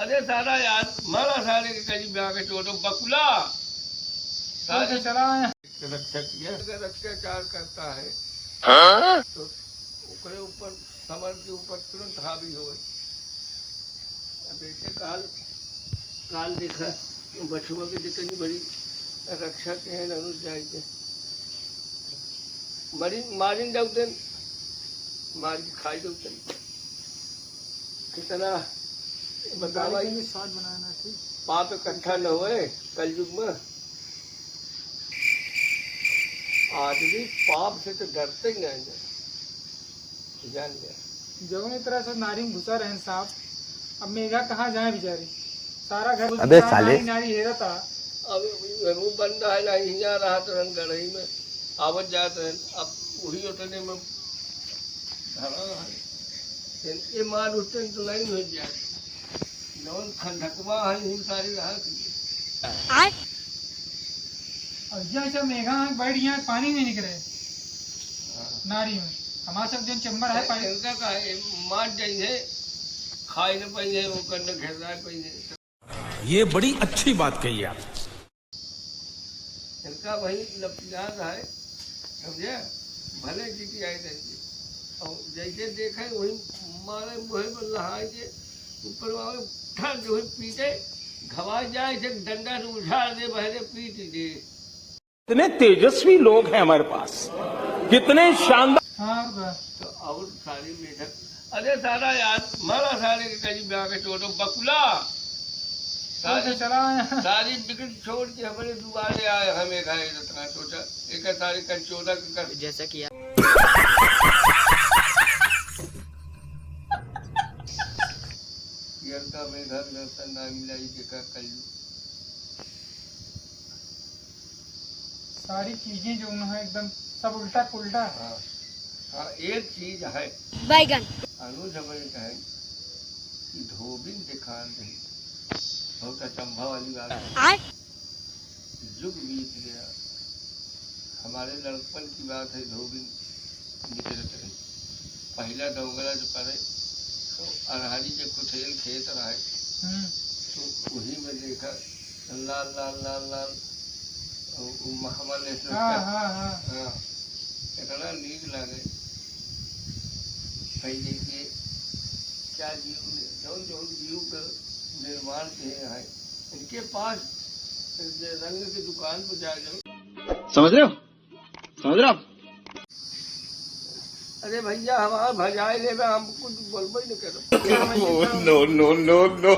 अरे सारा यार मारा सारे के करीब आके चोटो बकुला सारे चला अत्याचार करता है तो ऊपर समर के ऊपर तुरंत हावी हो गई। अब ऐसे काल देखा बछुआ की जितनी बड़ी रक्षा के हैं अनुज जाए के मारिन दौतन मार के खाई दौतन कितना बतावा पाप इकट्ठा न होए कलयुग में। आदमी पाप से तो डरते ही नहीं जान गया। जो तरह से नारी में घुसा रहे साहब, अब मेघा कहाँ जाए बेचारी, सारा घर अबे साले नारी हेरा था। अब वो बंदा है ना यहाँ रहा तो गढ़ई में आवत जात रहे, अब वही उतने में धरा है ये मार उठते तो नहीं हो जाए नौन खंडकवा है ही सारी रहा और जैसे मेघा बैठ गया पानी नहीं निकले नारी में, हमारा सब जन चंबर है पानी इनका का है मार जाइए खाई न पाइए वो करने घेरना पाइए। ये बड़ी अच्छी बात कही आप। इनका वही लपियात है समझे भले जीती आई रहेंगे और जैसे देखे वही मारे मुहे में लहाए के ऊपर वाले ठर जो है पीटे घबा जाए से डंडा से उछाल दे बहरे पीट दे। कितने तेजस्वी लोग हैं हमारे पास, कितने शानदार। हाँ तो और सारी मेढक अरे सारा यार मारा सारे के करीब आके चोटो बकुला चला सारी बिगड़ छोड़ के हमारे दुआरे आए हमें खाए रत्ना सोचा एक सारी कंचोदा कर जैसा कि का मेघा दर्शन ना मिला देखा कलयुग। सारी चीजें जो है एकदम सब उल्टा पुल्टा। हाँ हाँ एक चीज है बैगन अनुज हमें कहें कि धोबिन दिखान रही बहुत अचंभा वाली बात है। युग बीत गया हमारे लड़कपन की बात है धोबिन निकलते रही पहला डोंगरा जो करे तो अरहरी के कुठेल खेत रहे तो वही में देखा लाल लाल लाल लाल महमल इतना नीक लगे पहले के क्या जीव जौन जौन जीव का निर्माण किए हैं इनके पास रंग की दुकान पर जा जाओ। समझ रहे हो अरे भैया हमारा भजाए ले हम कुछ बोलबो ही नहीं करो। No no no no